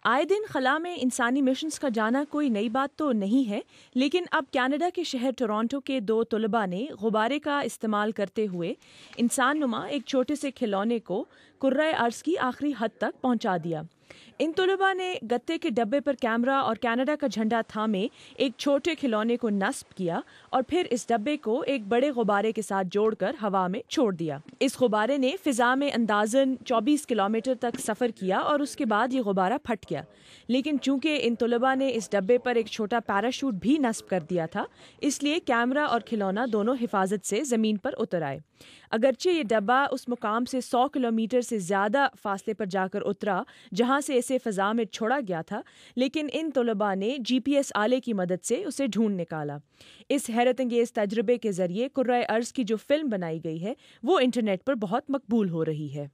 آئے دن خلا میں انسانی مشنز کا جانا کوئی نئی بات تو نہیں ہے، لیکن اب کینیڈا کے شہر ٹورانٹو کے 2 طلباء نے غبارے کا استعمال کرتے ہوئے انسان نما ایک چھوٹے سے کھلونے کو کرۂ ارض کی آخری حد تک پہنچا دیا۔ ان طلباء نے گتے کے ڈبے پر کیمرہ اور کینیڈا کا جھنڈا تھامے ایک چھوٹے کھلونے کو نصب کیا اور پھر اس ڈبے کو ایک بڑے غبارے کے ساتھ جوڑ کر ہوا میں چھوڑ دیا۔ اس غبارے نے فضا میں اندازاً 24 کلومیٹر تک سفر کیا اور اس کے بعد یہ غبارہ پھٹ گیا، لیکن چونکہ ان طلباء نے اس ڈبے پر ایک چھوٹا پیراشوٹ بھی نصب کر دیا تھا، اس لیے کیمرہ اور کھلونا دونوں حفاظت سے زمین پر اتر آئے۔ اگرچہ یہ ڈبہ اس مقام سے 100 کلومیٹر سے زیادہ فاصلے پر جا کر اترا جہاں سے اسے فضا میں چھوڑا گیا تھا، لیکن ان طلباء نے GPS آلے کی مدد سے اسے ڈھونڈ نکالا۔ اس حیرت انگیز تجربے کے ذریعے کرۂ ارض کی جو فلم بنائی گئی ہے وہ انٹرنیٹ پر بہت مقبول ہو رہی ہے۔